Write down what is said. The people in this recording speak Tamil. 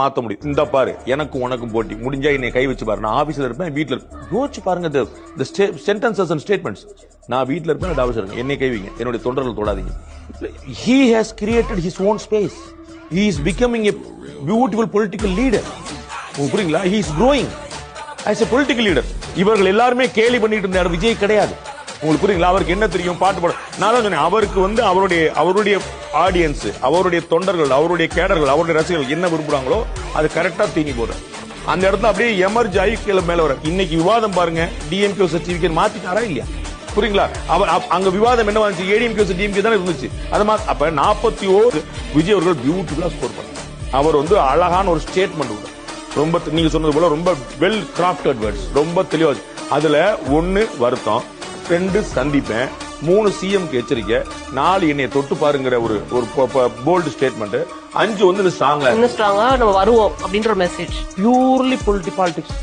மாத்த முடியும். இந்த பாரு எனக்கும் உனக்கும் போட்டி முடிஞ்சா என்னை கை வச்சு பாரு. நான் ஆபீஸ்ல இருப்பேன், வீட்டுல இருப்பேன். யோசிச்சு பாருங்க சென்டென்சஸ் அண்ட் ஸ்டேட்மெண்ட்ஸ். நான் வீட்டுல இருப்பேன், ஆபீஸ்ல இருக்கேன். என்னை கைவிங்க, என்னுடைய தொண்டர்கள் தொடாதீங்க. He has created his own space. He is becoming a beautiful political leader. புரியுங்களா? He is growing as a political leader. இவர்கள் எல்லாருமே கேலி பண்ணிட்டு இருந்தார், விஜய் கிடையாது. உங்களுக்கு புரியுங்களா? அவருக்கு என்ன தெரியும்? பாட்டு பாட. நான் தான் சொன்னேன், அவருக்கு அவருடைய ஆடியன்ஸ், அவருடைய தொண்டர்கள், அவருடைய கேடர்கள், அவருடைய ரசிகர்கள் என்ன விரும்புறாங்களோ அது கரெக்டா தீனி போடுற அந்த இடத்துல அப்படியே எமர்ஜ் ஆகி கீழே மேல வர. இன்னைக்கு விவாதம் பாருங்க, டிஎம்கே சர்டிபிகேட் மாத்திட்டாரா இல்லையா? புரியுங்களா? அங்க விவாதம் என்ன வந்துச்சு? ஏடிஎம்கே டிஎம்கே தானே இருந்துச்சு. அது அப்ப 41 விஜய் அவர்கள் பியூட்டிஃபுல்லா ஸ்கோர் பண்ணார். அவர் அழகான ஒரு ஸ்டேட்மெண்ட், ரொம்ப நீங்க சொன்னது போல ரொம்ப வெல் கிராஃப்டட் வேர்ட்ஸ், ரொம்ப தெளிவா. அதுல 1 வருத்தம், 2 சந்திப்பேன், 3 சிஎம்க்கு எச்சரிக்கை, 4 என்னைய தொட்டு பாருங்கிற ஒரு போல்டு ஸ்டேட்மெண்ட், 5 ஸ்ட்ராங்கா நம்ம வருவோம் அப்படின்ற மெசேஜ். Purely politics.